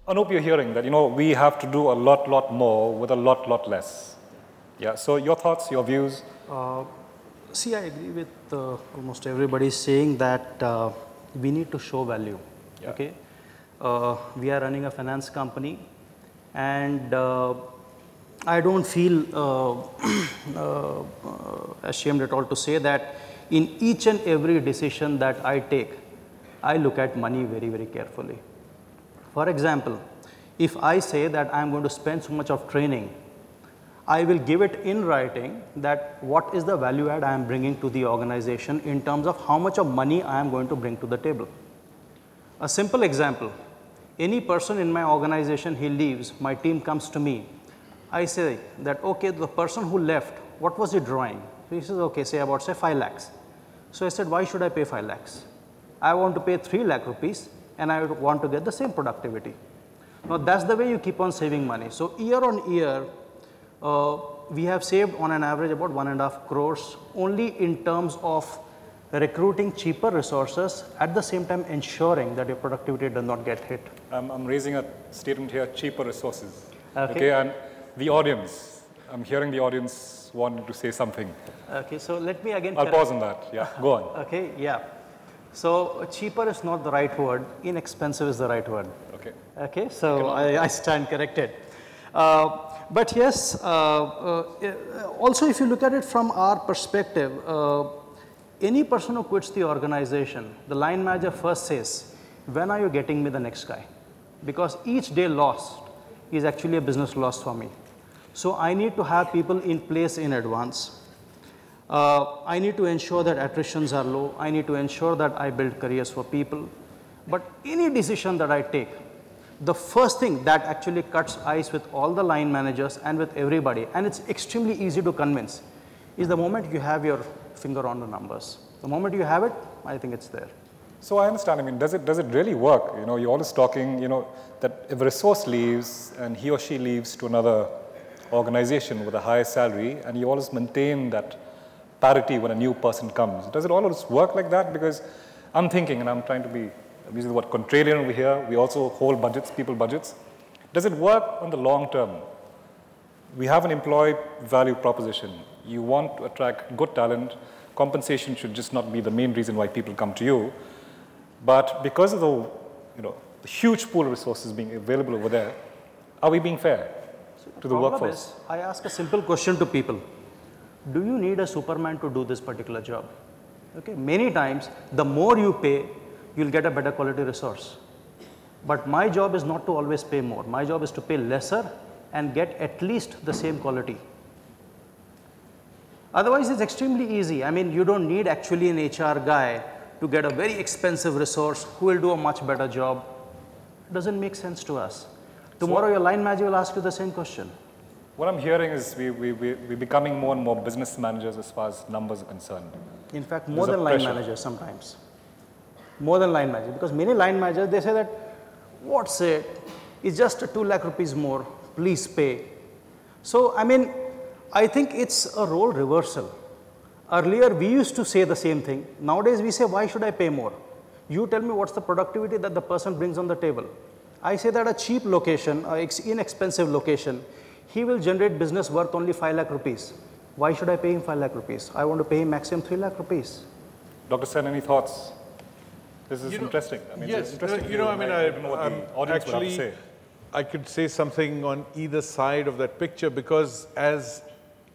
Anup, you're hearing that, we have to do a lot more with a lot less. Yeah, so your thoughts, your views? See, I agree with almost everybody saying that we need to show value. Yeah. Okay, we are running a finance company, and I don't feel ashamed at all to say that in each and every decision that I take, I look at money very carefully. For example, if I say that I am going to spend so much of training, I will give it in writing that what is the value add I am bringing to the organization in terms of how much of money I am going to bring to the table. A simple example, any person in my organization, he leaves, my team comes to me. I say that, okay, the person who left, what was he drawing? He says, okay, say 5 lakhs. So I said, why should I pay 5 lakhs? I want to pay 3 lakh rupees and I want to get the same productivity. Now that's the way you keep on saving money. So year on year, we have saved on an average about 1.5 crores only in terms of recruiting cheaper resources, at the same time ensuring that your productivity does not get hit. I'm raising a statement here, cheaper resources. Okay. And the audience, I'm hearing the audience wanting to say something. Okay, so let me again. I'll pause on that. Yeah, go on. Okay, yeah. So cheaper is not the right word, inexpensive is the right word. Okay. Okay, so I stand corrected. But yes, also if you look at it from our perspective, any person who quits the organization, the line manager first says, when are you getting me the next guy? Because each day lost is actually a business loss for me. So I need to have people in place in advance. I need to ensure that attritions are low. I need to ensure that I build careers for people. But any decision that I take, the first thing that actually cuts ice with all the line managers and with everybody, and it's extremely easy to convince, is the moment you have your finger on the numbers. The moment you have it, I think it's there. So I understand, I mean, does it really work? You're always talking, that if a resource leaves and he or she leaves to another organization with a higher salary, and you always maintain that parity when a new person comes. Does it always work like that? Because I'm thinking, and I'm trying to be, I'm using the word contrarian over here, we also hold budgets, people budgets. Does it work on the long term? We have an employee value proposition. You want to attract good talent. Compensation should just not be the main reason why people come to you. But because of the huge pool of resources being available over there, are we being fair to the workforce? I ask a simple question to people. Do you need a Superman to do this particular job? Okay, many times, the more you pay, you'll get a better quality resource. But my job is not to always pay more. My job is to pay lesser and get at least the same quality. Otherwise, it's extremely easy. I mean, you don't need actually an HR guy to get a very expensive resource who will do a much better job. It doesn't make sense to us. Tomorrow, your line manager will ask you the same question. What I'm hearing is we're becoming more and more business managers as far as numbers are concerned. In fact, more than line managers sometimes. More than line managers. Because many line managers, they say that, what's it? It's just 2 lakh rupees more. Please pay. So, I mean, I think it's a role reversal. Earlier, we used to say the same thing. Nowadays, we say, why should I pay more? You tell me what's the productivity that the person brings on the table. I say that a cheap location, an inexpensive location, he will generate business worth only 5 lakh rupees. Why should I pay him 5 lakh rupees? I want to pay him maximum 3 lakh rupees. Dr. Sen, any thoughts? This is interesting. I mean, yes, interesting. Actually, I could say something on either side of that picture, because as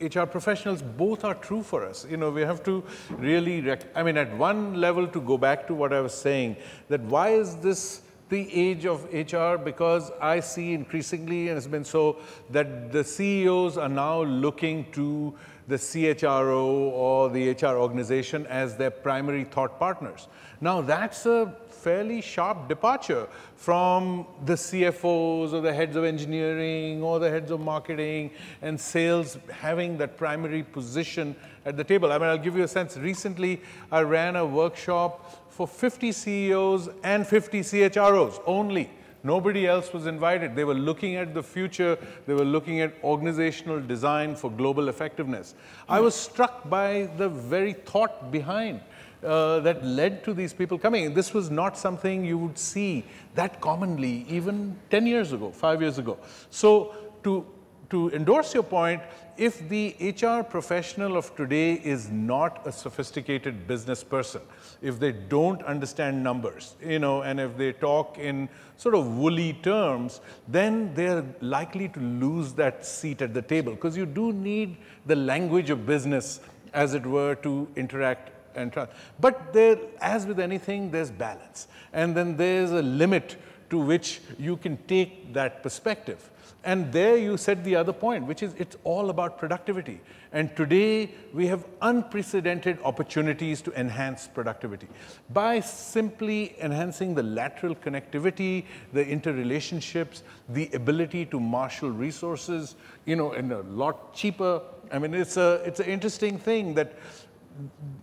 HR professionals, both are true for us. We have to really, at one level, to go back to what I was saying, that why is this the age of HR? Because I see increasingly, and it's been so, that the CEOs are now looking to the CHRO or the HR organization as their primary thought partners. Now, that's a fairly sharp departure from the CFOs or the heads of engineering or the heads of marketing and sales having that primary position at the table. I'll give you a sense. Recently, I ran a workshop for 50 CEOs and 50 CHROs only. Nobody else was invited. They were looking at the future. They were looking at organizational design for global effectiveness. I was struck by the very thought behind. that led to these people coming. This was not something you would see that commonly even 10 years ago, 5 years ago. So to endorse your point, if the HR professional of today is not a sophisticated business person, if they don't understand numbers, and if they talk in sort of woolly terms, then they're likely to lose that seat at the table, because you do need the language of business, as it were, to interact and try. But there, as with anything, there's balance. And then there's a limit to which you can take that perspective. And there you said the other point, which is it's all about productivity. And today we have unprecedented opportunities to enhance productivity by simply enhancing the lateral connectivity, the interrelationships, the ability to marshal resources, in a lot cheaper. I mean, it's an interesting thing that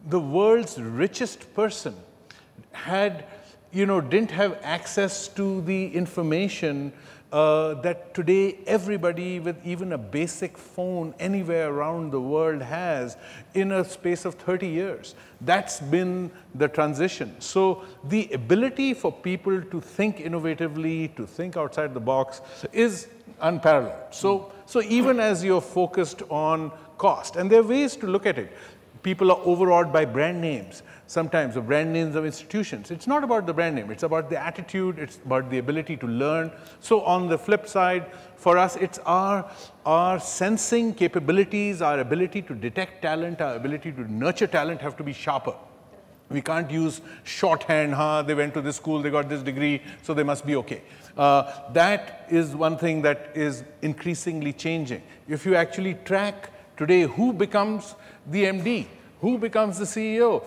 the world's richest person didn't have access to the information that today everybody with even a basic phone anywhere around the world has in a space of 30 years. That's been the transition. So the ability for people to think innovatively, to think outside the box is unparalleled. So even as you're focused on cost, and there are ways to look at it. People are overawed by brand names, sometimes the brand names of institutions. It's not about the brand name, it's about the attitude, it's about the ability to learn. So on the flip side, for us, it's our sensing capabilities, our ability to detect talent, our ability to nurture talent have to be sharper. We can't use shorthand, they went to this school, they got this degree, so they must be okay. That is one thing that is increasingly changing. If you actually track today who becomes the MD, who becomes the CEO,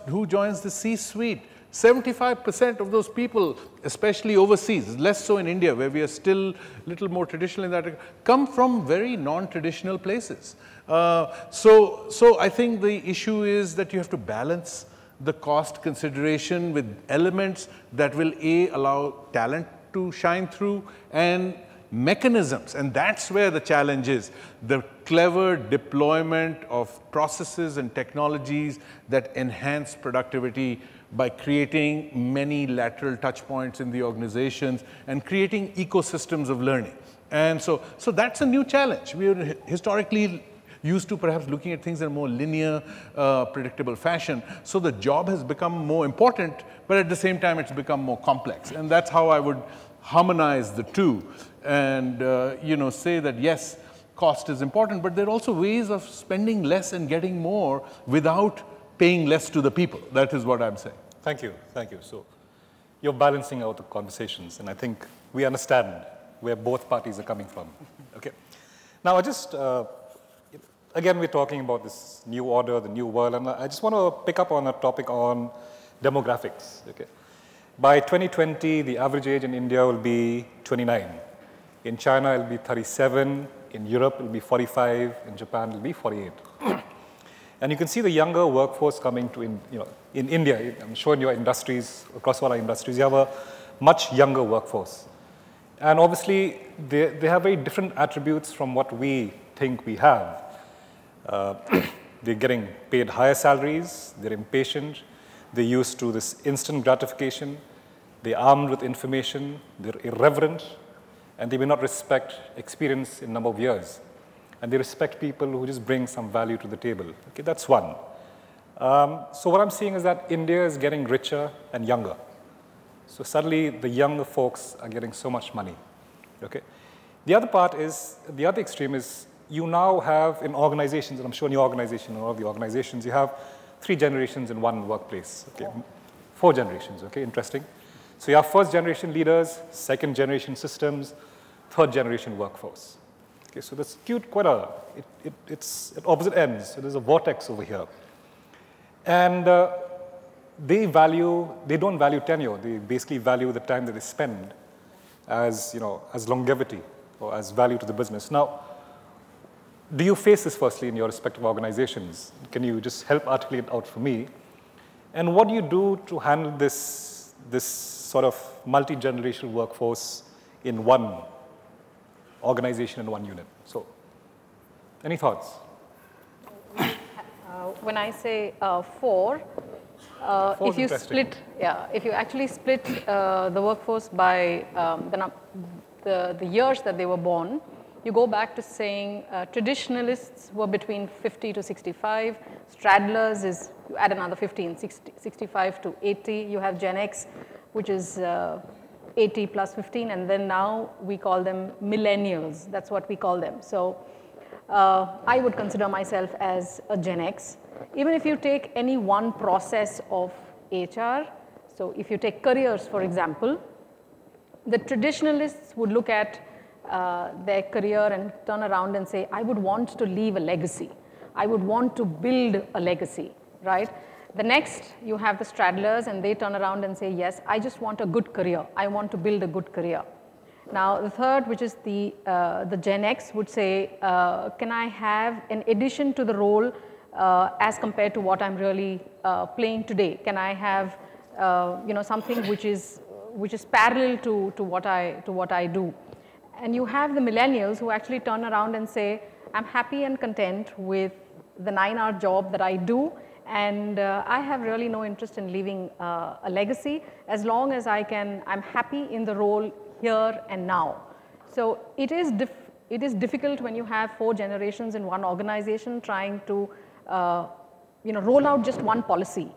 who joins the C-suite, 75% of those people, especially overseas, less so in India, where we are still a little more traditional in that, come from very non-traditional places. So I think the issue is that you have to balance the cost consideration with elements that will allow talent to shine through, and mechanisms, and that's where the challenge is, the clever deployment of processes and technologies that enhance productivity by creating many lateral touch points in the organizations and creating ecosystems of learning. And so that's a new challenge. We are historically used to perhaps looking at things in a more linear, predictable fashion. So the job has become more important, but at the same time it's become more complex. And that's how I would harmonize the two. And say that yes, cost is important, but there are also ways of spending less and getting more without paying less to the people. That is what I'm saying. Thank you. So you're balancing out the conversations, and I think we understand where both parties are coming from. Okay. Now, again, we're talking about this new order, the new world, and I just want to pick up on a topic on demographics. Okay. By 2020, the average age in India will be 29. In China, it will be 37. In Europe, it will be 45. In Japan, it will be 48. And you can see the younger workforce coming to, in India. I'm sure in your industries, across all our industries, you have a much younger workforce. And obviously, they have very different attributes from what we think we have. They're getting paid higher salaries. They're impatient. They're used to this instant gratification. They're armed with information. They're irreverent. And they may not respect experience in a number of years. And they respect people who just bring some value to the table. Okay, that's one. So what I'm seeing is that India is getting richer and younger. So suddenly, the younger folks are getting so much money. Okay. The other extreme is you now have in organizations, and I'm sure in your organization, in all of the organizations, you have 3 generations in one workplace. Okay. 4 generations. Okay, interesting. So you have first-generation leaders, second-generation systems, third-generation workforce. Okay, so that's it's at opposite ends. So there's a vortex over here. And they don't value tenure. They basically value the time that they spend as longevity or as value to the business. Now, do you face this firstly in your respective organizations? Can you just help articulate out for me? And what do you do to handle this sort of multi-generational workforce in one organization and one unit? So, any thoughts? When I say 4, if you split, if you actually split the workforce by the years that they were born, you go back to saying traditionalists were between 50 to 65, straddlers is, you add another 15, 65 to 80, you have Gen X, which is 80 plus 15, and then now we call them millennials, that's what we call them. So I would consider myself as a Gen X. Even if you take any one process of HR, so if you take careers, for example, the traditionalists would look at their career and turn around and say, I would want to leave a legacy. I would want to build a legacy, right? The next, you have the straddlers, and they turn around and say, yes, I just want a good career. I want to build a good career. Now, the third, which is the Gen X, would say, can I have an addition to the role as compared to what I'm really playing today? Can I have something which is parallel to what I do? And you have the millennials who actually turn around and say, I'm happy and content with the 9-hour job that I do, and I have really no interest in leaving a legacy as long as I'm happy in the role here and now. So it is difficult when you have 4 generations in one organization trying to roll out just one policy.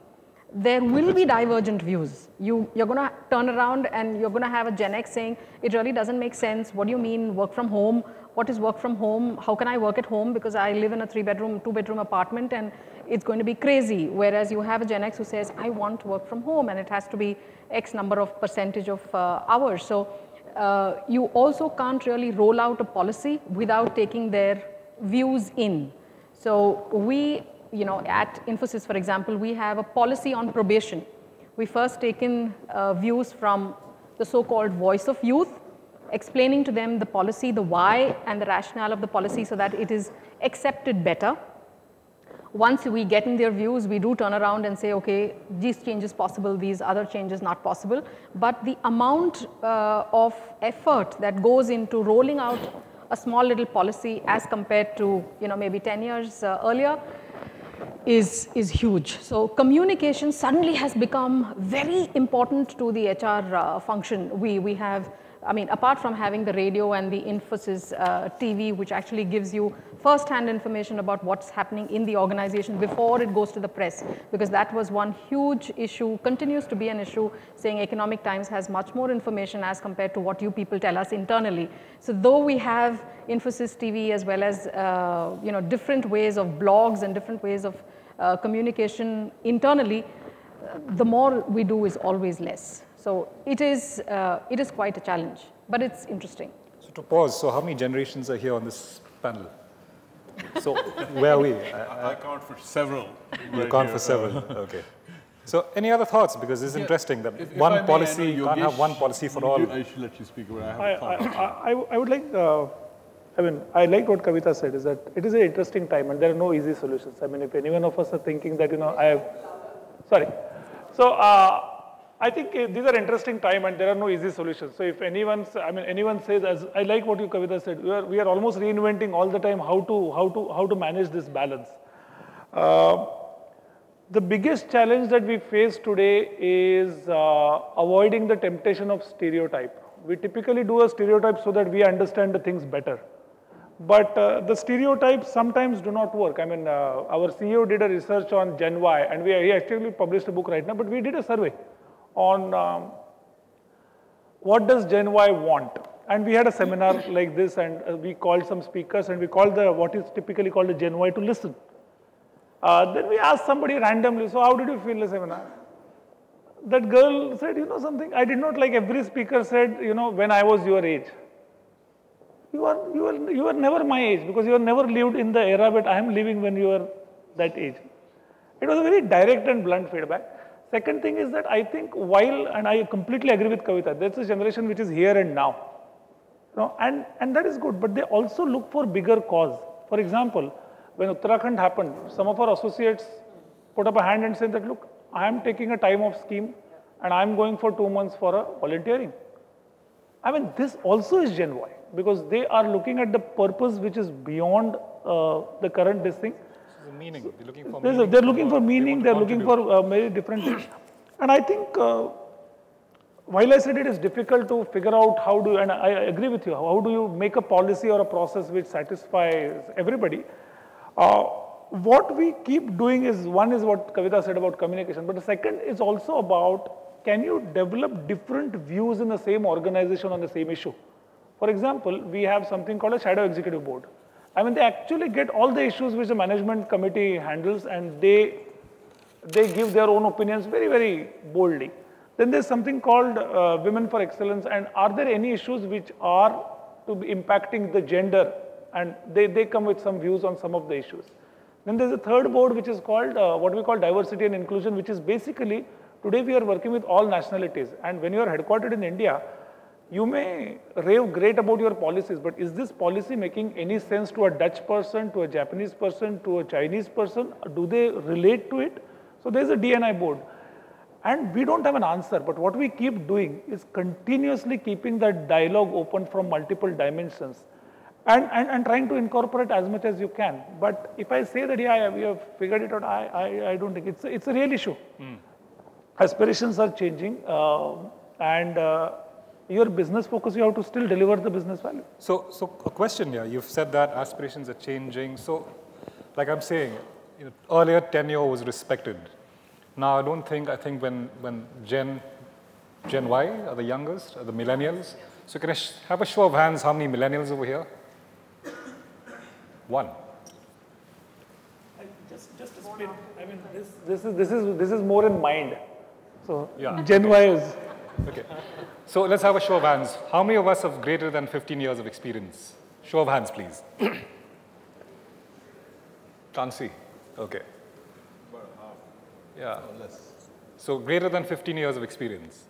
There will be divergent views. You're going to turn around and you're going to have a Gen X saying, it really doesn't make sense. What do you mean work from home? What is work from home? How can I work at home? Because I live in a 3-bedroom, 2-bedroom apartment and it's going to be crazy. Whereas you have a Gen X who says, I want to work from home and it has to be X number of percentage of hours. So you also can't really roll out a policy without taking their views in. So we, at Infosys, for example, we have a policy on probation. We first taken views from the so-called voice of youth, explaining to them the policy, the why and the rationale of the policy so that it is accepted better. Once we get in their views, we do turn around and say, okay, these changes possible, these other changes not possible. But the amount of effort that goes into rolling out a small little policy as compared to, maybe 10 years earlier is huge. So communication suddenly has become very important to the HR function. We have, apart from having the radio and the Infosys TV, which actually gives you first-hand information about what's happening in the organization before it goes to the press, because that was one huge issue, continues to be an issue, saying Economic Times has much more information as compared to what you people tell us internally. So though we have Infosys TV as well as different ways of blogs and different ways of communication internally, the more we do is always less. So it is quite a challenge, but it's interesting. So to pause, so how many generations are here on this panel? So where are we? I count for several. You count for several, okay. So any other thoughts? Because it's interesting that you can't have one policy for all. I should let you speak, but I have a thought. I would like, I like what Kavita said, is that it is an interesting time and there are no easy solutions. If any one of us are thinking that, So I think these are interesting time and there are no easy solutions. So if anyone says, as I like what you Kavita said, we are almost reinventing all the time how to manage this balance. The biggest challenge that we face today is avoiding the temptation of stereotype. We typically do a stereotype so that we understand the things better. But the stereotypes sometimes do not work. Our CEO did a research on Gen Y, and he actually published a book right now, but we did a survey on what does Gen Y want. And we had a seminar like this, and we called some speakers, and we called what is typically called a Gen Y to listen. Then we asked somebody randomly, so how did you feel the seminar? That girl said, something, I did not like every speaker said, when I was your age. You are never my age, because you have never lived in the era that I am living when you are that age. It was a very direct and blunt feedback. Second thing is that I think and I completely agree with Kavita, that's a generation which is here and now. And that is good, but they also look for bigger cause. For example, when Uttarakhand happened, some of our associates put up a hand and said that, look, I am taking a time off scheme and I am going for 2 months for a volunteering. This also is Gen Y, because they are looking at the purpose which is beyond the current this thing. Meaning. They're looking for meaning. They're looking for meaning. They're looking for very different things. And I think while I said it is difficult to figure out how do, and I agree with you, how do you make a policy or a process which satisfies everybody? What we keep doing is, one is what Kavita said about communication, but the second is also about, can you develop different views in the same organization on the same issue? For example, we have something called a shadow executive board. I mean, they actually get all the issues which the management committee handles, and they give their own opinions very, very boldly. Then there's something called Women for Excellence, and are there any issues which are to be impacting the gender? And they come with some views on some of the issues. Then there's a third board which is called what we call diversity and inclusion, which is basically, today we are working with all nationalities. And when you are headquartered in India, you may rave great about your policies, but is this policy making any sense to a Dutch person, to a Japanese person, to a Chinese person? Do they relate to it? So there's a D&I board. And we don't have an answer, but what we keep doing is continuously keeping that dialogue open from multiple dimensions. And trying to incorporate as much as you can. But if I say that, yeah, we have figured it out, I don't think it's a real issue. Aspirations are changing, and your business focus, you have to still deliver the business value. So a question here, you've said that aspirations are changing. So like I'm saying, earlier tenure was respected. Now I think when Gen Y are the youngest, are the millennials. So can I have a show of hands, how many millennials over here? One. Just a spin. I mean, this is more in mind. So yeah. Gen Y is. Okay. So let's have a show of hands. How many of us have greater than 15 years of experience? Show of hands, please. Can't see. Okay. Yeah. So greater than 15 years of experience.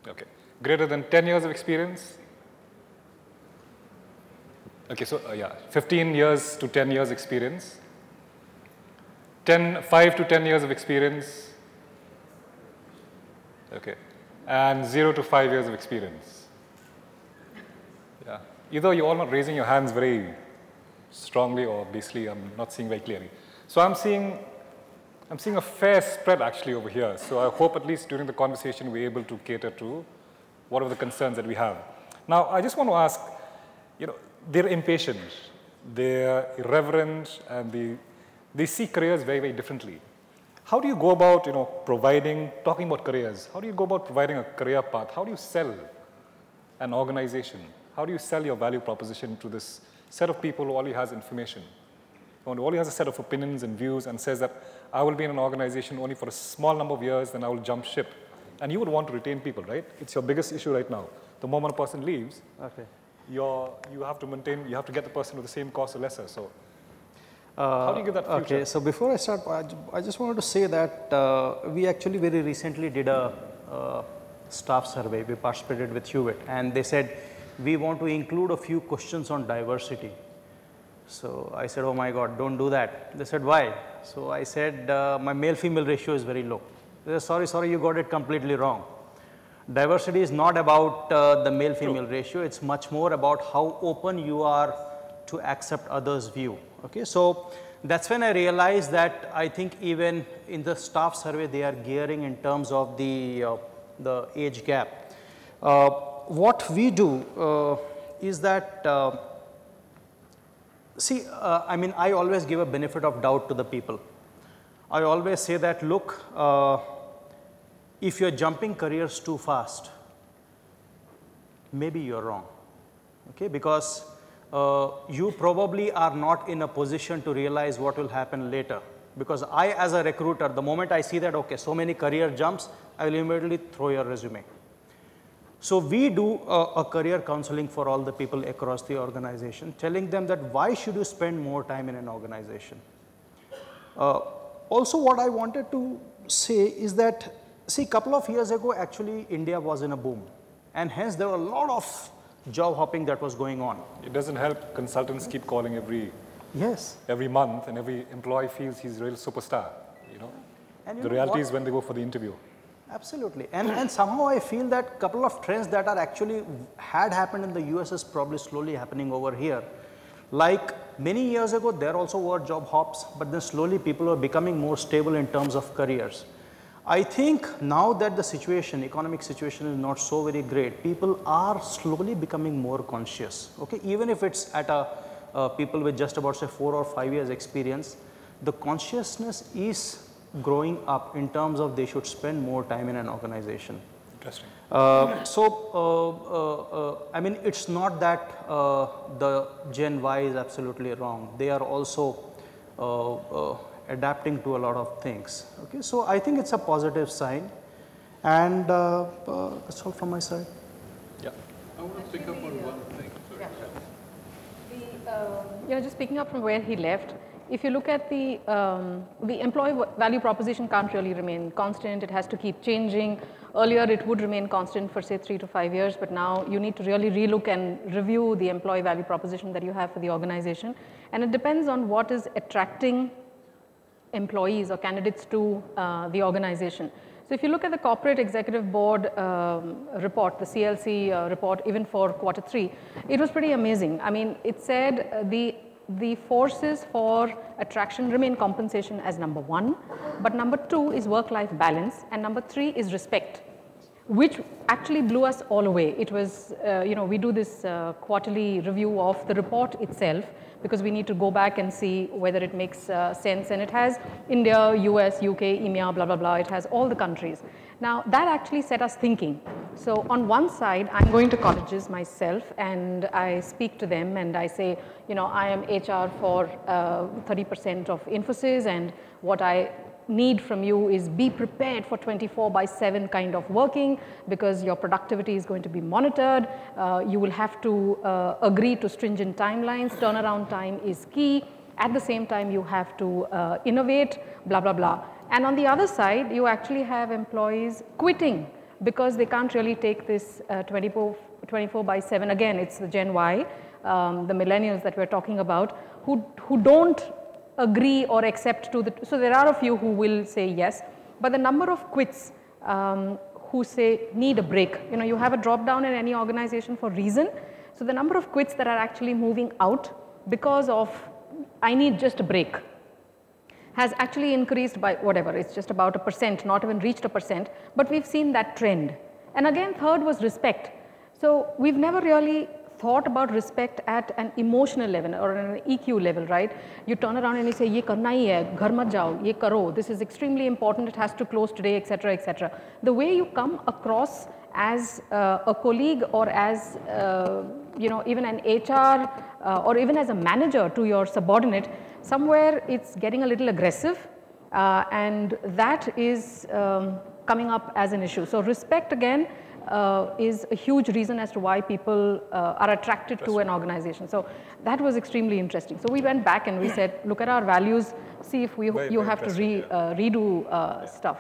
Okay. Greater than 10 years of experience. Okay, so yeah, 15 years to 10 years experience. 5 to 10 years of experience. Okay. And 0 to 5 years of experience. Yeah. Either you're all not raising your hands very strongly, or basically I'm not seeing very clearly. So I'm seeing a fair spread actually over here. So I hope at least during the conversation we're able to cater to what are the concerns that we have. Now, I just want to ask, they're impatient, they're irreverent, and they see careers very, very differently. How do you go about, talking about careers, how do you go about providing a career path? How do you sell an organization? How do you sell your value proposition to this set of people who only has information? Who only has a set of opinions and views and says that I will be in an organization only for a small number of years, then I will jump ship. And you would want to retain people, right? It's your biggest issue right now. The moment a person leaves, okay, you have to get the person to the same cost or lesser. So how do you give that future? Okay, so before I start, I just wanted to say that we actually very recently did a staff survey. We participated with Hewitt, and they said, we want to include a few questions on diversity. So I said, oh my God, don't do that. They said, why? So I said, my male-female ratio is very low. They said, sorry, you got it completely wrong. Diversity is not about the male-female ratio. It's much more about how open you are to accept others' view. Okay, so that's when I realized that I think even in the staff survey, they are gearing in terms of the age gap. What we do is that, I mean, I always give a benefit of doubt to the people. I always say that, look, if you're jumping careers too fast, maybe you're wrong, okay? Because you probably are not in a position to realize what will happen later. Because I, as a recruiter, the moment I see that, okay, so many career jumps, I will immediately throw your resume. So we do a career counseling for all the people across the organization, telling them that why should you spend more time in an organization. Also, what I wanted to say is that, see, a couple of years ago, actually, India was in a boom. And hence, there were a lot of job hopping that was going on. It doesn't help consultants keep calling every month, and every employee feels he's a real superstar, And the reality is when they go for the interview. Absolutely. And somehow I feel that a couple of trends that are actually had happened in the US is probably slowly happening over here. Like many years ago, there also were job hops, but then slowly people are becoming more stable in terms of careers. I think now that the situation, economic situation is not so very great, people are slowly becoming more conscious, okay? Even if it's at a people with just about say 4 or 5 years experience, the consciousness is growing up in terms of they should spend more time in an organization. Interesting. I mean, it's not that the Gen Y is absolutely wrong. They are also adapting to a lot of things. Okay, so I think it's a positive sign, and that's all from my side. Yeah, I want to pick up on one thing. Just picking up from where he left. If you look at the employee value proposition can't really remain constant. It has to keep changing. Earlier, it would remain constant for say 3 to 5 years, but now you need to really relook and review the employee value proposition that you have for the organization. And it depends on what is attracting employees or candidates to the organization. So if you look at the Corporate Executive Board report, the CLC report, even for Q3, it was pretty amazing. I mean, it said the forces for attraction remain compensation as number 1, but number 2 is work-life balance, and number 3 is respect, which actually blew us all away. It was, we do this quarterly review of the report itself because we need to go back and see whether it makes sense, and it has India, US, UK, EMEA, blah, blah, blah. It has all the countries. Now, that actually set us thinking. So on one side, I'm going to colleges myself and I speak to them and I say, I am HR for 30% of Infosys, and what I need from you is be prepared for 24/7 kind of working, because your productivity is going to be monitored. You will have to agree to stringent timelines. Turnaround time is key. At the same time, you have to innovate, blah, blah, blah. And on the other side, you actually have employees quitting because they can't really take this 24/7. Again, it's the Gen Y, the millennials that we're talking about, who don't agree or accept to the, so there are a few who will say yes, but the number of quits who say need a break, you have a drop down in any organization for reason. So the number of quits that are actually moving out because of I need just a break has actually increased by whatever, it's just about 1%, not even reached 1%, but we've seen that trend. And again, third was respect. So we've never really thought about respect at an emotional level or an EQ level, right? You turn around and you say, ye karna hi hai, ghar mat jao, ye karo, this is extremely important, it has to close today, etc., etc. The way you come across as a colleague or as, even an HR or even as a manager to your subordinate, somewhere it's getting a little aggressive, and that is coming up as an issue. So respect again is a huge reason as to why people are attracted to an organization. So that was extremely interesting. So we went back and we said, look at our values, see if you have to redo stuff.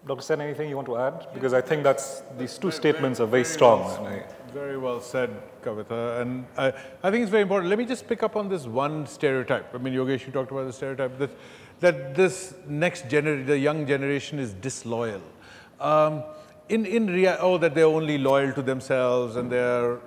Dr. Sen, anything you want to add? Because I think these two statements are very strong. Very well said, Kavita. And I think it's very important. Let me just pick up on this one stereotype. I mean, Yogesh, you talked about the stereotype that this next generation, the young generation, is disloyal. That they're only loyal to themselves and they're,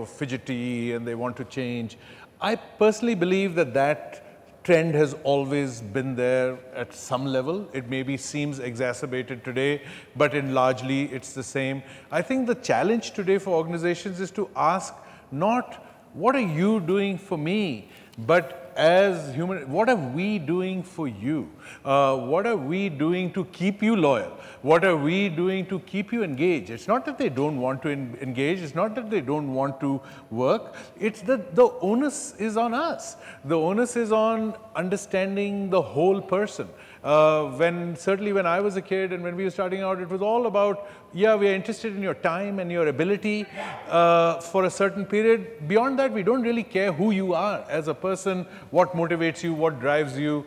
fidgety and they want to change. I personally believe that trend has always been there at some level. It maybe seems exacerbated today, but largely it's the same. I think the challenge today for organizations is to ask not what are you doing for me, but as human, what are we doing for you? What are we doing to keep you loyal? What are we doing to keep you engaged? It's not that they don't want to engage. It's not that they don't want to work. It's that the onus is on us. The onus is on understanding the whole person. Certainly when I was a kid and when we were starting out, it was all about, yeah, we are interested in your time and your ability for a certain period. Beyond that, we don't really care who you are as a person, what motivates you, what drives you.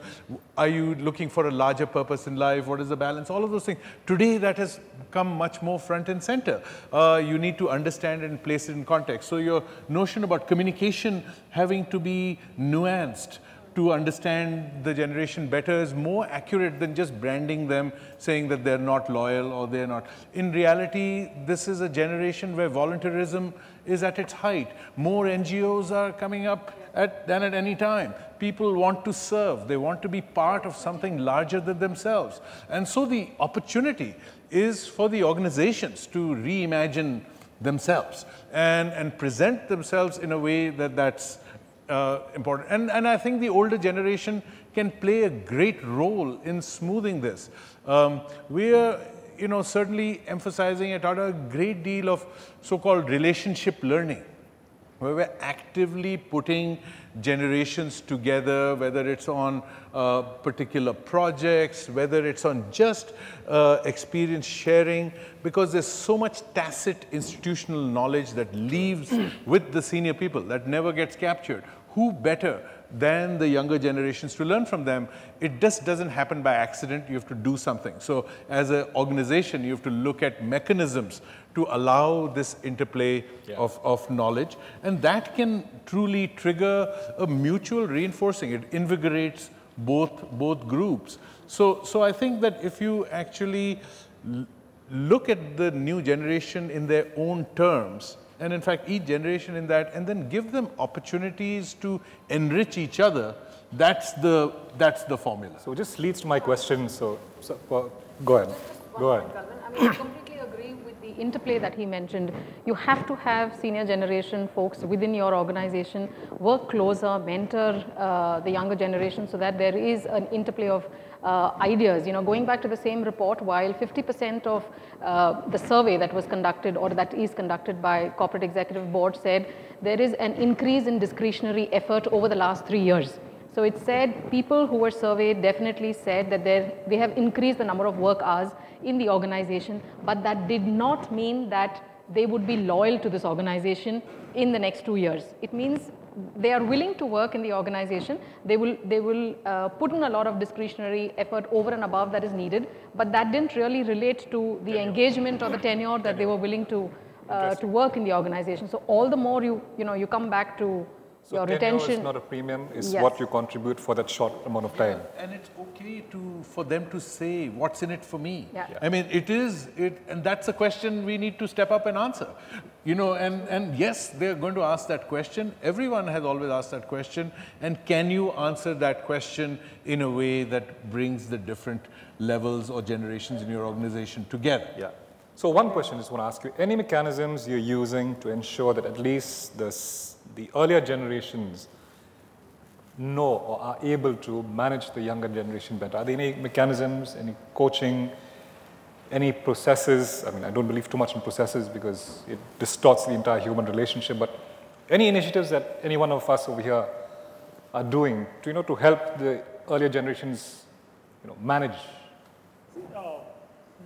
Are you looking for a larger purpose in life? What is the balance? All of those things. Today, that has come much more front and center. You need to understand and place it in context. So your notion about communication having to be nuanced, to understand the generation better is more accurate than just branding them, saying that they're not loyal or they're not. In reality, this is a generation where volunteerism is at its height. More NGOs are coming up than at any time. People want to serve. They want to be part of something larger than themselves. And so the opportunity is for the organizations to reimagine themselves and present themselves in a way that's important. And I think the older generation can play a great role in smoothing this. We are certainly emphasizing at Tata a great deal of so-called relationship learning, where we're actively putting generations together, whether it's on particular projects, whether it's on just experience sharing, because there's so much tacit institutional knowledge that leaves with the senior people that never gets captured. Who better than the younger generations to learn from them? It just doesn't happen by accident. You have to do something. So as an organization, you have to look at mechanisms to allow this interplay of knowledge. And that can truly trigger a mutual reinforcing. It invigorates both groups. So I think that if you actually look at the new generation in their own terms, and in fact, each generation in that, and then give them opportunities to enrich each other, that's the formula. So it just leads to my question. So go ahead. Go ahead. I mean, I completely agree with the interplay that he mentioned. You have to have senior generation folks within your organization work closer, mentor the younger generation, so that there is an interplay of ideas. Going back to the same report, while 50% of the survey that was conducted or that is conducted by Corporate Executive Board said there is an increase in discretionary effort over the last 3 years. So it said people who were surveyed definitely said that they have increased the number of work hours in the organization, but that did not mean that they would be loyal to this organization in the next 2 years. It means they are willing to work in the organization. They will put in a lot of discretionary effort over and above that is needed, but that didn't really relate to the engagement or the tenure that they were willing to work in the organization. So all the more you come back to your retention. Is not a premium, is what you contribute for that short amount of time. And it's okay for them to say, what's in it for me? Yeah. I mean, and that's a question we need to step up and answer. And yes, they're going to ask that question. Everyone has always asked that question. And can you answer that question in a way that brings the different levels or generations in your organization together? Yeah. So one question I just want to ask you, any mechanisms you're using to ensure that at least the earlier generations know or are able to manage the younger generation better? Are there any mechanisms, any coaching, any processes? I mean, I don't believe too much in processes because it distorts the entire human relationship, but any initiatives that any one of us over here are doing to help the earlier generations manage?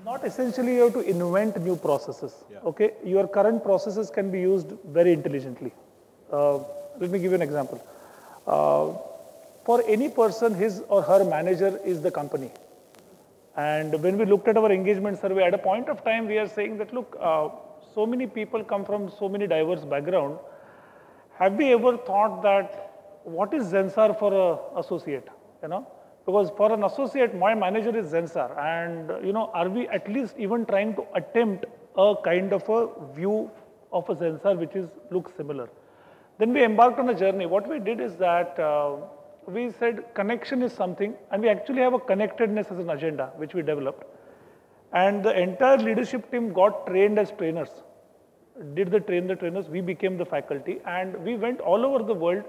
Not essentially you have to invent new processes. Okay, your current processes can be used very intelligently. Let me give you an example. For any person, his or her manager is the company. And when we looked at our engagement survey, at a point of time, we are saying that, look, so many people come from so many diverse backgrounds. Have we ever thought that what is Zensar for an associate? Because for an associate, my manager is Zensar. And, are we at least even trying to attempt a kind of a view of a Zensar which looks similar? Then we embarked on a journey. What we did is that we said connection is something, and we actually have a connectedness as an agenda, which we developed. And the entire leadership team got trained as trainers. Did the trainers, we became the faculty, and we went all over the world,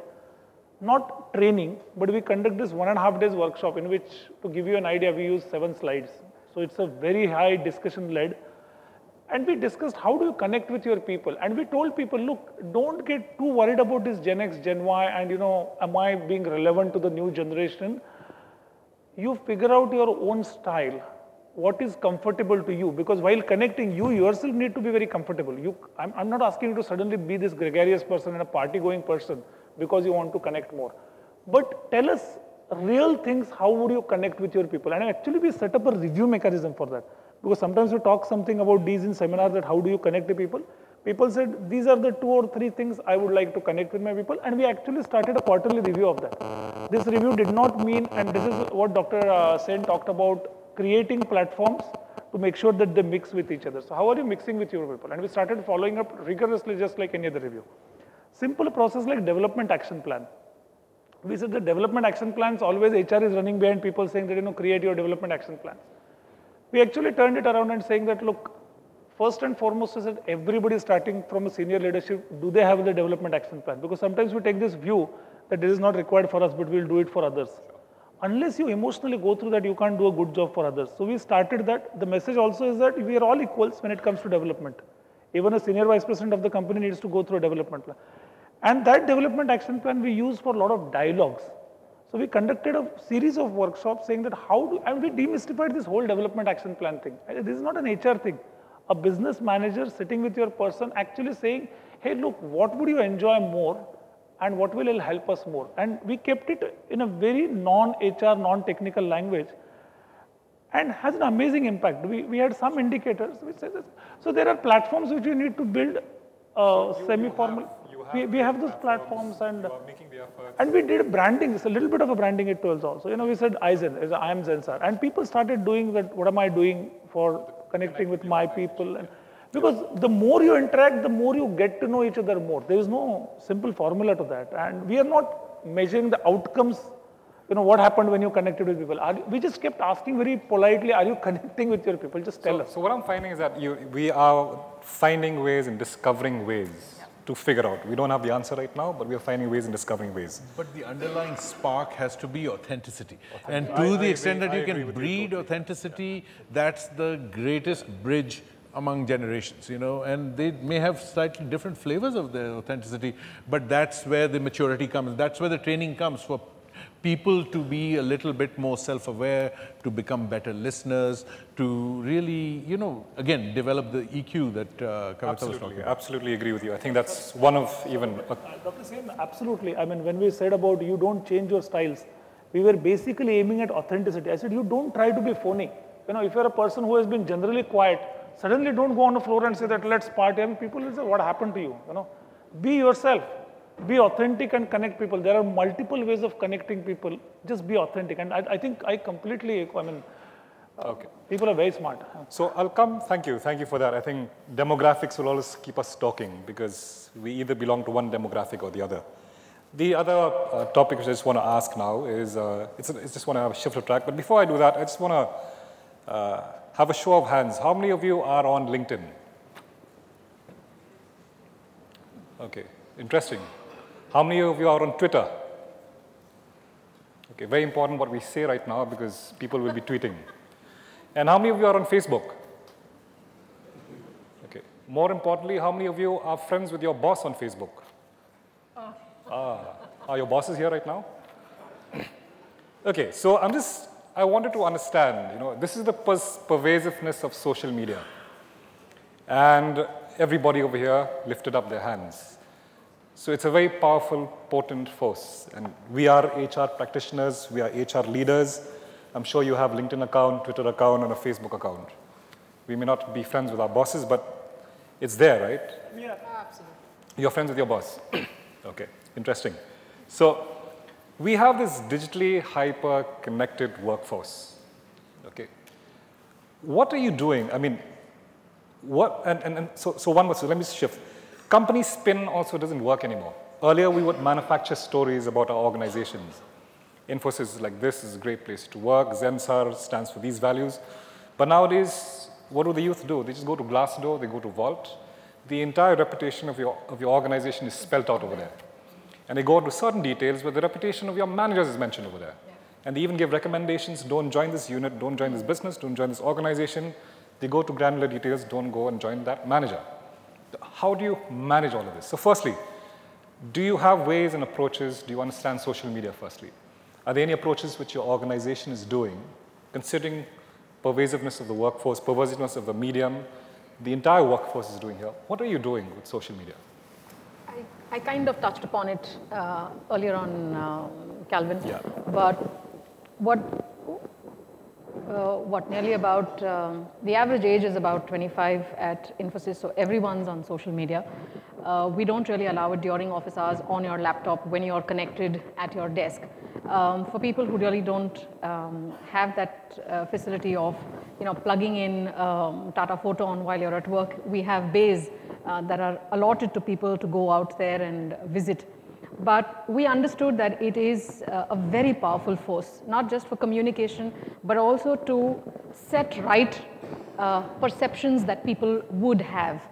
not training, but we conduct this 1.5 days workshop in which, to give you an idea, we use 7 slides. So it's a very high discussion led. And we discussed how do you connect with your people. And we told people, look, don't get too worried about this Gen X, Gen Y, and am I being relevant to the new generation? You figure out your own style, what is comfortable to you. Because while connecting, you yourself need to be very comfortable. I'm not asking you to suddenly be this gregarious person and a party-going person because you want to connect more. But tell us real things, how would you connect with your people? And actually we set up a review mechanism for that. Because sometimes we talk something about these in seminars that how do you connect the people. people said, these are the 2 or 3 things I would like to connect with my people, and we actually started a quarterly review of that. This review did not mean, and this is what Dr. Sen talked about, creating platforms to make sure that they mix with each other. So how are you mixing with your people? And we started following up rigorously just like any other review. Simple process like development action plan. We said the development action plans, always HR is running behind people saying that, create your development action plans. We actually turned it around and saying that, look, first and foremost is that everybody starting from a senior leadership, do they have the development action plan? Because sometimes we take this view that this is not required for us, but we'll do it for others. Unless you emotionally go through that, you can't do a good job for others. So we started that. The message also is that we are all equals when it comes to development. Even a senior vice president of the company needs to go through a development plan. And that development action plan we use for a lot of dialogues. So we conducted a series of workshops saying that and we demystified this whole development action plan thing. This is not an HR thing. A business manager sitting with your person actually saying, hey, look, what would you enjoy more and what will help us more? And we kept it in a very non-HR, non-technical language and has an amazing impact. We had some indicators which says this. So there are platforms which we need to build semi-formal. We have those platforms and we did branding. It's a little bit of a branding it tools also. We said I am Zensar, and people started doing that. What am I doing for connecting with my people? And because the more you interact, the more you get to know each other more. There is no simple formula to that, and we are not measuring the outcomes. What happened when you connected with people? We just kept asking very politely, are you connecting with your people? Just tell us. So what I'm finding is that we are finding ways and discovering ways to figure out. We don't have the answer right now, but we are finding ways and discovering ways. But the underlying spark has to be authenticity. And to the extent that you can breed authenticity, that's the greatest bridge among generations, and they may have slightly different flavors of their authenticity, but that's where the maturity comes. That's where the training comes for people to be a little bit more self-aware, to become better listeners, to really, again, develop the EQ that Kavita was talking about. Absolutely agree with you. I think that's one of even... Dr. Sen, absolutely. I mean, when we said about you don't change your styles, we were basically aiming at authenticity. I said, you don't try to be phony. If you're a person who has been generally quiet, suddenly don't go on the floor and say that let's party. I mean, people will say, what happened to you? Be yourself. Be authentic and connect people. There are multiple ways of connecting people. Just be authentic. And I think I completely, okay. People are very smart. So I'll come, thank you for that. I think demographics will always keep us talking because we either belong to one demographic or the other. The other topic which I just want to ask now is, it's just want to have a shift of track. But before I do that, I just want to have a show of hands. How many of you are on LinkedIn? Okay, interesting. How many of you are on Twitter? Okay, very important what we say right now because people will be tweeting. And how many of you are on Facebook? Okay, more importantly, how many of you are friends with your boss on Facebook? Are your bosses here right now? Okay, so I wanted to understand, this is the pervasiveness of social media. And everybody over here lifted up their hands. So it's a very powerful, potent force. And we are HR practitioners, we are HR leaders. I'm sure you have LinkedIn account, Twitter account, and a Facebook account. We may not be friends with our bosses, but it's there, right? Yeah, absolutely. You're friends with your boss? Okay, interesting. So we have this digitally hyper-connected workforce, okay? What are you doing? I mean, so one more, so let me shift. Company spin also doesn't work anymore. Earlier, we would manufacture stories about our organizations. Infosys is like this is a great place to work. Zensar stands for these values. But nowadays, what do the youth do? They just go to Glassdoor, they go to Vault. The entire reputation of your organization is spelled out over there. And they go into certain details where the reputation of your managers is mentioned over there. Yeah. And they even give recommendations, don't join this unit, don't join this business, don't join this organization. They go to granular details, don't go and join that manager. How do you manage all of this? So firstly, do you have ways and approaches? Do you understand social media firstly? Are there any approaches which your organization is doing, considering pervasiveness of the workforce, pervasiveness of the medium, the entire workforce is doing here? What are you doing with social media? I kind of touched upon it earlier on, Calvin. Yeah. But what nearly about, the average age is about 25 at Infosys, so everyone's on social media. We don't really allow it during office hours on your laptop when you're connected at your desk. For people who really don't have that facility of, plugging in Tata Photo on while you're at work, we have bays that are allotted to people to go out there and visit. But we understood that it is a very powerful force, not just for communication, but also to set right perceptions that people would have.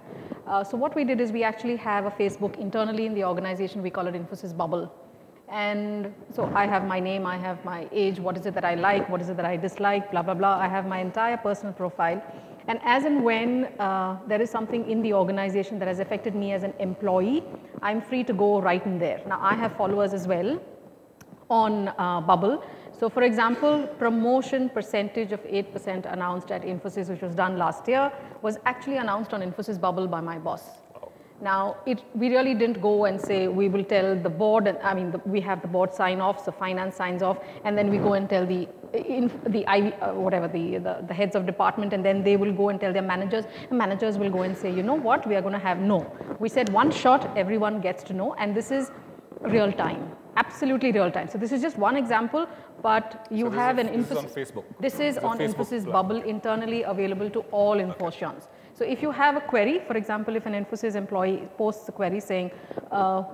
So what we did is we actually have a Facebook internally in the organization. We call it Infosys Bubble. And so I have my name, I have my age, what is it that I like, what is it that I dislike, blah, blah, blah. I have my entire personal profile. And as and when there is something in the organization that has affected me as an employee, I'm free to go right in there. Now, I have followers as well on Bubble. So for example, promotion percentage of 8% announced at Infosys, which was done last year, was actually announced on Infosys Bubble by my boss. Now, we really didn't go and say, we will tell the board, and I mean, we have the board sign off, so finance signs off, and then we go and tell the heads of department, and then they will go and tell their managers, and managers will go and say, you know what, we are going to have no. We said one shot, everyone gets to know, and this is real time, absolutely real time. So this is just one example, but you have an Infosys. This is on Facebook. This is on Infosys Bubble, internally available to all Infosians. So if you have a query, for example, if an Infosys employee posts a query saying,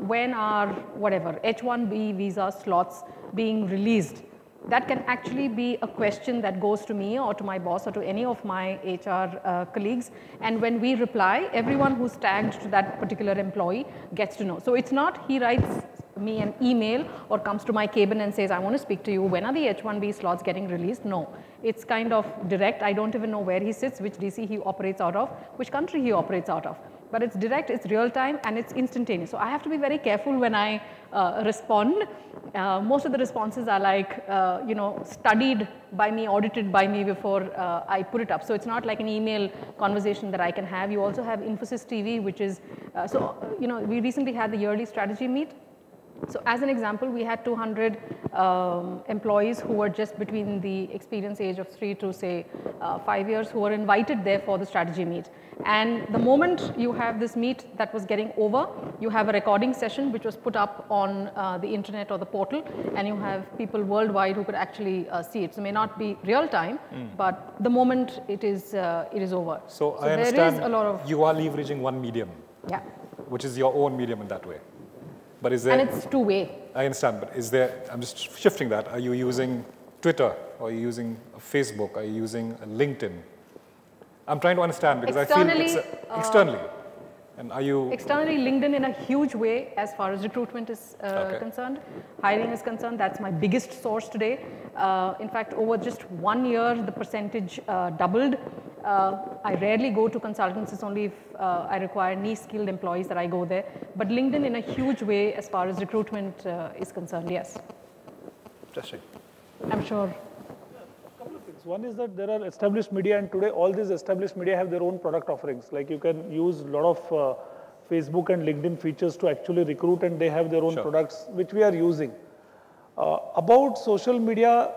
when are whatever, H-1B visa slots being released, that can actually be a question that goes to me or to my boss or to any of my HR colleagues. And when we reply, everyone who's tagged to that particular employee gets to know. So it's not he writes me an email or comes to my cabin and says, I want to speak to you. When are the H-1B slots getting released? No. It's kind of direct. I don't even know where he sits, which DC he operates out of, which country he operates out of. But it's direct, it's real time, and it's instantaneous. So I have to be very careful when I respond. Most of the responses are like, studied by me, audited by me before I put it up. So it's not like an email conversation that I can have. You also have Infosys TV, which is, we recently had the yearly strategy meet. So as an example, we had 200 employees who were just between the experience age of 3 to say 5 years who were invited there for the strategy meet. And the moment you have this meet that was getting over, you have a recording session which was put up on the internet or the portal, and you have people worldwide who could actually see it. So it may not be real time, but the moment it is over. So I understand there is a lot of, you are leveraging one medium, which is your own medium in that way. But is there, and it's two-way. I understand, but is there, I'm just shifting that. Are you using Twitter? Or are you using Facebook? Are you using LinkedIn? I'm trying to understand because externally, I feel it's externally. And are you? Externally, LinkedIn in a huge way as far as recruitment is concerned, hiring is concerned. That's my biggest source today. In fact, over just 1 year, the percentage doubled. I rarely go to consultants. It's only if I require niche-skilled employees that I go there. But LinkedIn in a huge way as far as recruitment is concerned, yes. Interesting. I'm sure. One is that there are established media, and today all these established media have their own product offerings. Like you can use a lot of Facebook and LinkedIn features to actually recruit, and they have their own products, which we are using. About social media,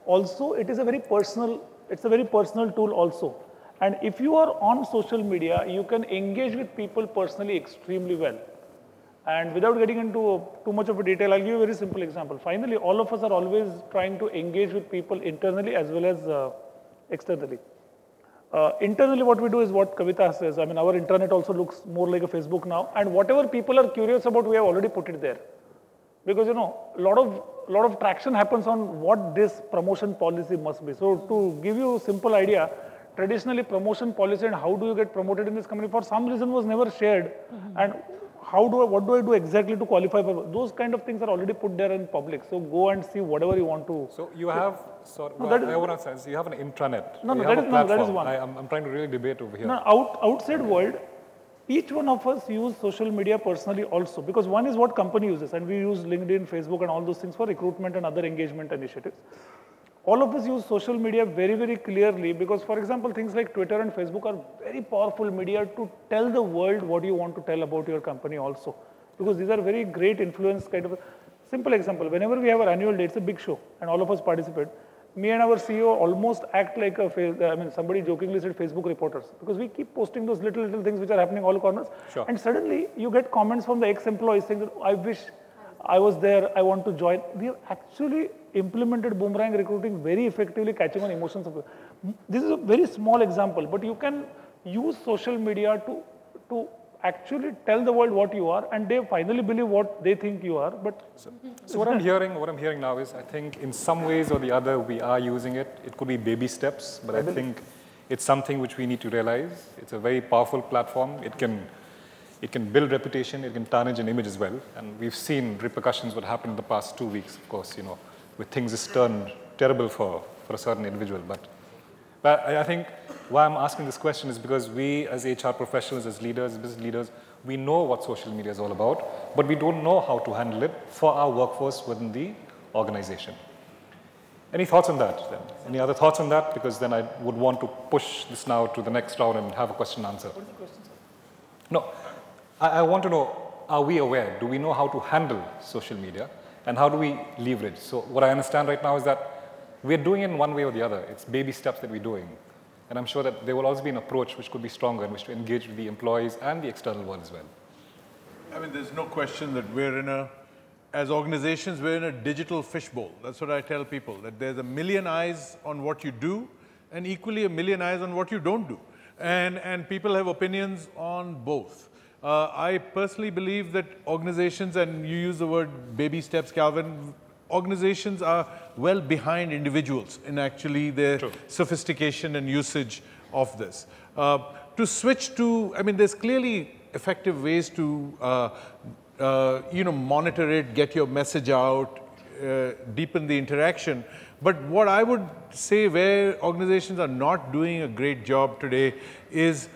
also it is a very personal, it's a very personal tool also. And if you are on social media, you can engage with people personally extremely well. And without getting into too much of a detail, I'll give you a very simple example. Finally, all of us are always trying to engage with people internally as well as externally. Internally, what we do is what Kavita says. I mean, our intranet also looks more like a Facebook now. And whatever people are curious about, we have already put it there. Because, a lot of traction happens on what this promotion policy must be. So to give you a simple idea, traditionally promotion policy and how do you get promoted in this company for some reason was never shared. And what do I do exactly to qualify for those kind of things are already put there in public. So go and see whatever you want to. So you have, I want to say, you have an intranet. No, that is one. I'm trying to really debate over here. No, outside world, each one of us use social media personally also, because one is what company uses, and we use LinkedIn, Facebook, and all those things for recruitment and other engagement initiatives. All of us use social media very, very clearly because, for example, things like Twitter and Facebook are very powerful media to tell the world what you want to tell about your company also. Because these are very great influence kind of. Simple example, whenever we have our annual day, it's a big show and all of us participate. me and our CEO almost act like somebody jokingly said Facebook reporters, because we keep posting those little things which are happening all corners. Sure. And suddenly you get comments from the ex-employees saying that, I wish I was there, I want to join. We have actually implemented boomerang recruiting very effectively, catching on emotions of. This is a very small example, but you can use social media to actually tell the world what you are, and they finally believe what they think you are. But so what I'm hearing now is, I think in some ways or the other we are using it. It could be baby steps, but I think it's something which we need to realize. It's a very powerful platform. It can build reputation. It can tarnish an image as well. And we've seen repercussions what happened in the past 2 weeks, of course, where things just turned terrible for a certain individual. But I think why I'm asking this question is because we as HR professionals, as leaders, as business leaders, we know what social media is all about, but we don't know how to handle it for our workforce within the organization. Any thoughts on that then? Any other thoughts on that? Because then I would want to push this now to the next round and have a question and answer. What is the question, sir? No, I want to know, are we aware? Do we know how to handle social media? And how do we leverage? So what I understand right now is that we're doing it in one way or the other. It's baby steps that we're doing. And I'm sure that there will also be an approach which could be stronger and which to engage with the employees and the external world as well. I mean, there's no question that as organizations, we're in a digital fishbowl. That's what I tell people, that there's a million eyes on what you do and equally a million eyes on what you don't do. And people have opinions on both. I personally believe that organizations, and you use the word baby steps, Calvin, organizations are well behind individuals in actually their sophistication and usage of this. To switch to, I mean, there's clearly effective ways to, monitor it, get your message out, deepen the interaction. But what I would say where organizations are not doing a great job today is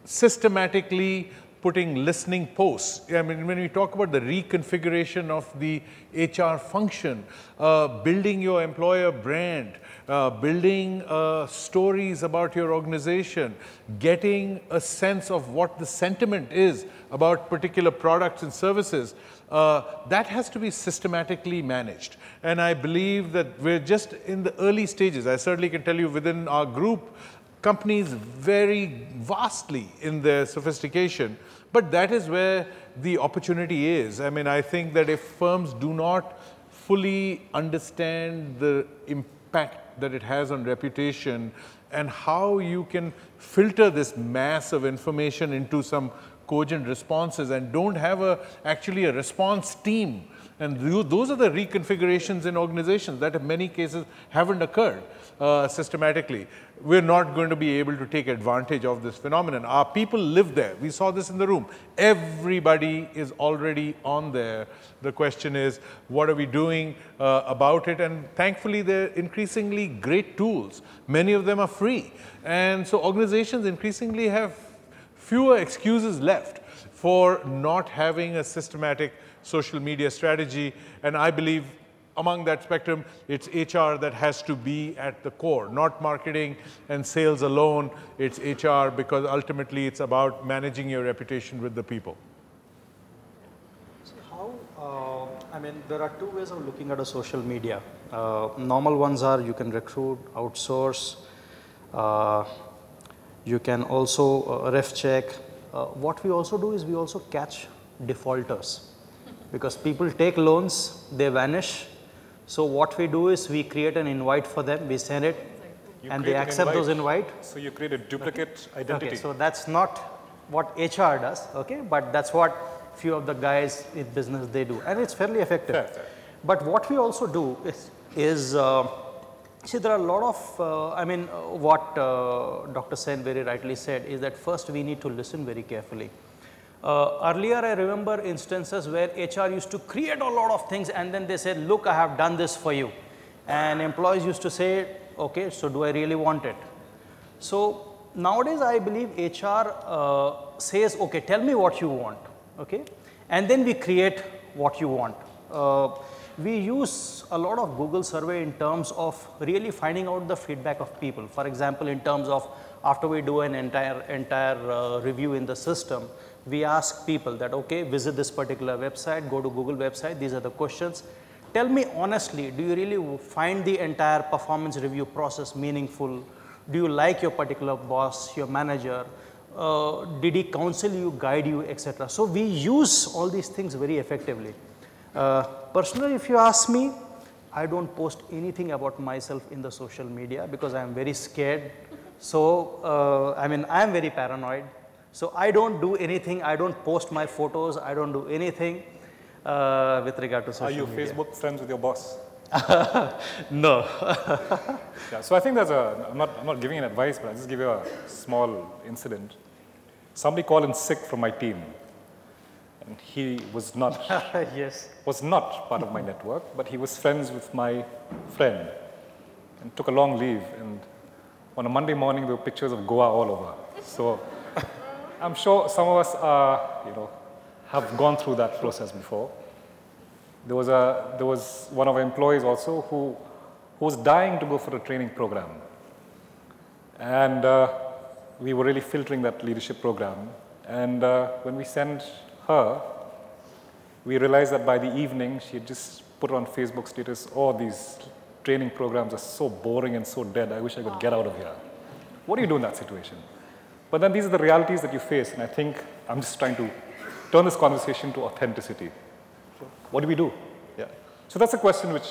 systematically putting listening posts. I mean, when we talk about the reconfiguration of the HR function, building your employer brand, building stories about your organization, getting a sense of what the sentiment is about particular products and services, that has to be systematically managed. And I believe that we're just in the early stages. I certainly can tell you within our group, companies vary vastly in their sophistication, but that is where the opportunity is. I mean, I think that if firms do not fully understand the impact that it has on reputation and how you can filter this mass of information into some cogent responses and don't have actually a response team. And those are the reconfigurations in organizations that in many cases haven't occurred systematically. We're not going to be able to take advantage of this phenomenon. Our people live there. We saw this in the room. Everybody is already on there. The question is, what are we doing about it? And thankfully, there are increasingly great tools. Many of them are free. And so organizations increasingly have fewer excuses left for not having a systematic social media strategy. And I believe among that spectrum, it's HR that has to be at the core, not marketing and sales alone. It's HR because ultimately it's about managing your reputation with the people. So how, I mean, there are two ways of looking at a social media. Normal ones are you can recruit, outsource, you can also ref check. What we also do is we also catch defaulters because people take loans, they vanish. So what we do is we create an invite for them, we send it, and they accept those invite. So you create a duplicate identity. Okay, so that's not what HR does, okay, but that's what few of the guys in business they do, and it's fairly effective. Fair. But what we also do is see, there are a lot of, what Dr. Sen very rightly said is that first we need to listen very carefully. Earlier, I remember instances where HR used to create a lot of things and then they said, look, I have done this for you. And employees used to say, okay, so do I really want it? So nowadays, I believe HR says, okay, tell me what you want, okay? And then we create what you want. We use a lot of Google survey in terms of really finding out the feedback of people. For example, in terms of after we do an entire review in the system, we ask people that, okay, visit this particular website, go to Google website, these are the questions, tell me honestly, do you really find the entire performance review process meaningful? Do you like your particular boss, your manager? Did he counsel you, guide you, etc.? So we use all these things very effectively. Personally, if you ask me, I don't post anything about myself in the social media because I am very scared. So, I mean, I am very paranoid. So I don't do anything. I don't post my photos. I don't do anything with regard to social media. Are you Facebook friends with your boss? No. Yeah, so I think there's a, I'm not giving an advice, but I'll just give you a small incident. Somebody called in sick from my team, and he was not, yes. was not part of my network, but he was friends with my friend and took a long leave. And on a Monday morning, there were pictures of Goa all over. So I'm sure some of us are, have gone through that process before. There was one of our employees also who was dying to go for a training program. And we were really filtering that leadership program. And when we sent her, we realized that by the evening, she had just put on Facebook status, oh, these training programs are so boring and so dead, I wish I could get out of here. What do you do in that situation? But then these are the realities that you face, and I think I'm just trying to turn this conversation to authenticity. What do we do? Yeah. So that's a question which,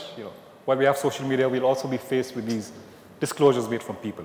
while we have social media, we'll also be faced with these disclosures made from people.